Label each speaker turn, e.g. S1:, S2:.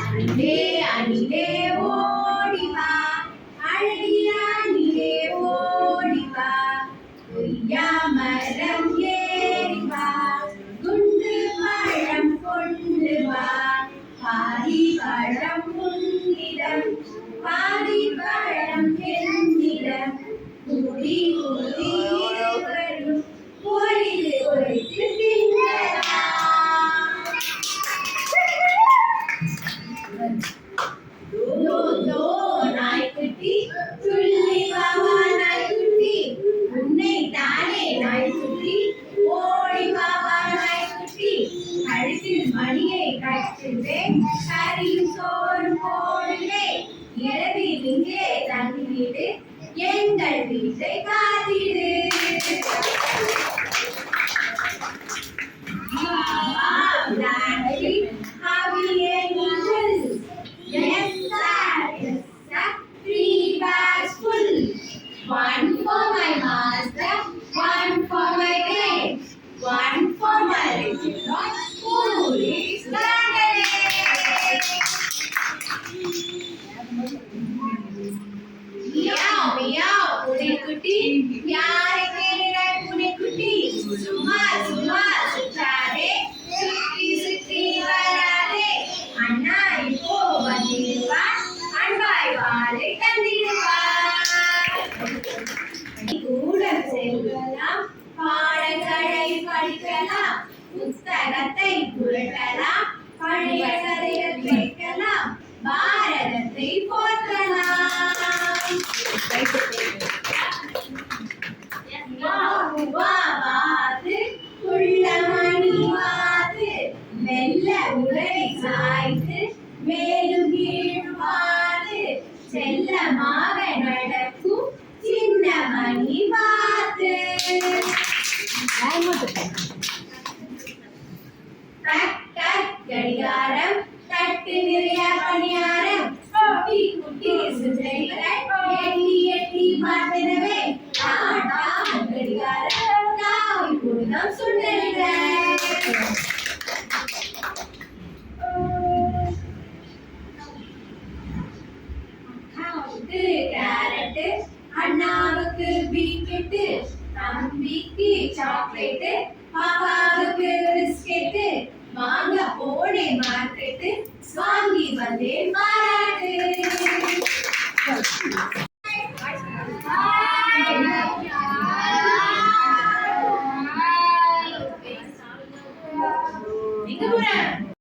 S1: அணிலே அணிலே ஓடிவா அழகிய அணிலே ஓடிவா கொய்யா மரம் ஏறிவா குண்டு பழம் கொண்டு வா பாதி பழம் உன்னிடம் பாதி பழம் என்னிடம் கூடி கூடி இருவரும் பொரிது பொரித்து தின்னலாம். நாய்க்குட்டி துள்ளி வாவா நாய்க்குட்டி உன்னை தானே நாய்க்குட்டி ஓடி வாவா நாய்க்குட்டி கழுத்தில் மணியை கட்டுவேன் கறியும் சோறும் போடுவேன் இரவில் இங்கே தங்கிவிடு எங்கள் வீட்டை காத்திடு. One for my master, one for my day, one for my little dog who is Meow, meow, பூனைக்குட்டி யாரை தேடுகிறாய் பூனைக்குட்டி சும்மா சும்மா சுற்றாதே சுற்றி சுற்றி வராதே அண்ணா இப்போ வந்திடுவார் அன்பாய் வாழை தந்திடுவார். கூடம் செல்லலாம் பாடங்களை படிக்கலாம் புத்தகத்தை புரட்டலாம் பழைய கதைகள் கேட்கலாம் பாரதத்தை போற்றலாம். வாது குள்ளமணி வாது மெல்ல உரை சாய்த்து மேலும் கீழ்வாது செல்லமாக நடக்கும் சின்ன மணி வாது. கடிகாரம் தட்டு நிறைய பணியாரம் குட்டி குட்டி சுஜைகள் எட்டி எட்டி பார்த்தனவே கடிகாரம் தாய் குடும்பம் சுண்டல்கள். அக்காவுக்கு கேரட் அண்ணாவுக்கு பீட்ரூட் தம்பிக்கு சாக்லேட் பாப்பாவுக்கு பிஸ்கெட் வாங்க போனேன் மார்க்கெட் வாங்கி வந்தேன் பாராட்டு. எங்க போற?